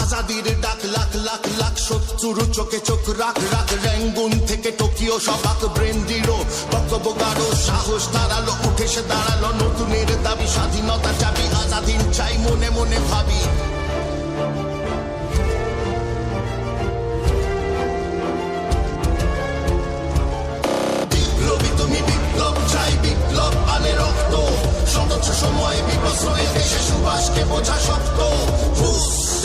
আজাদির ডাক লাখ লাখ লাখ শত্রুর চোখে চোখ রাখ রাখ র্যাঙ্গুন থেকে টোকিও সবাক ব্রেন্ডিরো বক্তব্য গাঢ় সাহস দাঁড়ালো উঠে সে দাঁড়ালো নতুনের দাবি স্বাধীনতা চাবি আজাদিন চাই মনে মনে ভাবি বিপ্লবী তুমি বিপ্লব চাই বিপ্লব আনে রক্ত সদস্য সময় বিপশ্রয়ে দেশে সুভাষকে বোঝা শক্ত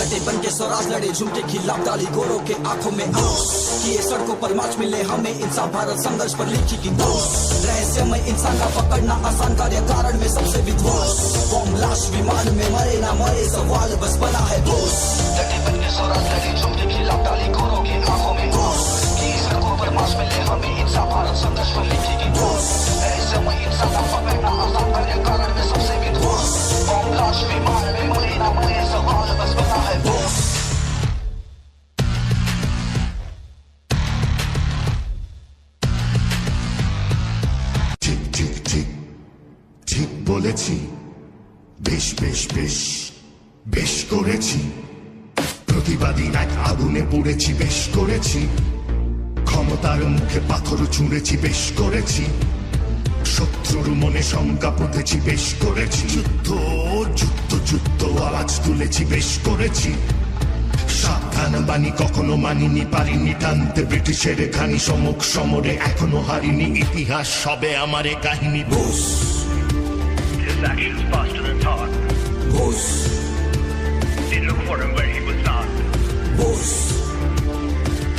लड़े बन के स्वराज लड़े झुमके खिलाफ डाली गोरों के आंखों में आंस किए सड़कों पर मार्च मिले हमें इंसान भारत संघर्ष पर लिखी की दोष रहस्यमय इंसान का पकड़ना आसान कार्य कारण में सबसे विध्वंस बॉम्ब लाश विमान में मरे ना मरे सवाल बस बना है दोष लड़े बन के स्वराज लड़े झुमके खिलाफ डाली गोरों के आंखों में आंस किए सड़कों पर मार्च मिले हमें इंसान भारत संघर्ष पर लिखी की दोष रहस्यमय इंसान का पकड़ना आसान कार्य कारण में सबसे विध्वंस बॉम्ब लाश विमान में मरे ना मरे सवाल बस बना है दोष ঠিক ঠিক ঠিক ঠিক বলেছি বেশ বেশ বেশ বেশ করেছি প্রতিবাদী এক আগুনে পড়েছি বেশ করেছি ক্ষমতার মুখে পাথর ছুঁড়েছি বেশ করেছি শত্রুর মনে শঙ্কা পুঁতেছি বেশ করেছি যুদ্ধ যুদ্ধ যুদ্ধ আওয়াজ তুলেছি বেশ করেছি সাবধান বাণী কখনো মানিনি পারিনি টানতে ব্রিটিশের খানি সমুখ সমরে এখনো হারিনি ইতিহাস সবে আমারে কাহিনী His actions faster than thought. They look for him where he was not.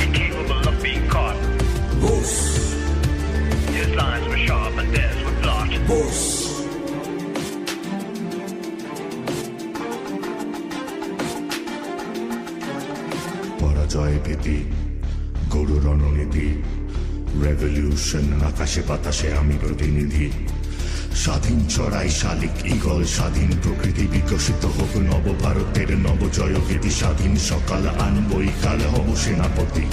Incapable of being caught. His lines were sharp and theirs were blot. পরাজয় ভীতি গরু রণনীতি রেভলিউশন আকাশে বাতাসে আমি প্রতিনিধি স্বাধীন চড়াই শালিক ইগল স্বাধীন প্রকৃতি বিকশিত হোক নবভারতের নবজয় গীতি স্বাধীন সকাল আনবই কাল হব সেনাপতি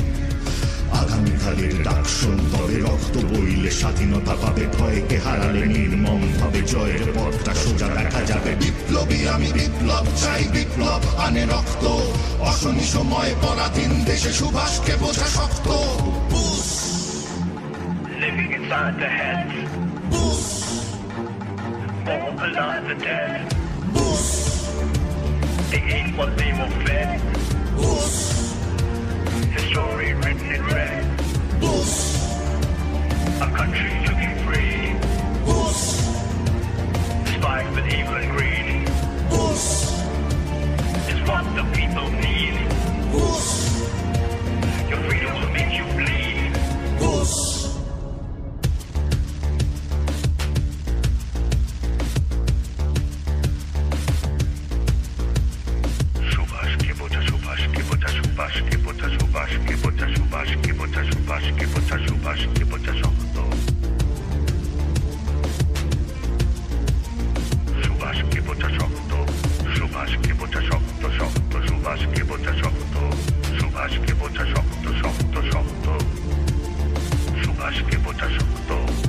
আগামীকালের ডাক তবে রক্ত বইলে স্বাধীনতা পাবে ভয়কে হারালে নির্মম ভাবে জয়ের পথটা সোজা দেখা যাবে বিপ্লবী আমি বিপ্লব চাই বিপ্লব আনে রক্ত অশনি সময় পরাধীন দেশে সুভাষকে বোঝা শক্ত Living inside the head. More alive than dead. They ate what they were fed. History written in red. A country to be free. Despite with evil and greed. Is what the people need. Your freedom will make you bleed. Subhash ke bocha Subhash ke bocha Subhash ke bocha Subhash ke bocha Subhash ke bocha Subhash ke bocha Subhash ke bocha shokto Subhash ke bocha shokto Subhash ke bocha shokto shokto Subhash ke bocha shokto Subhash ke bocha shokto shokto shokto Subhash ke bocha shokto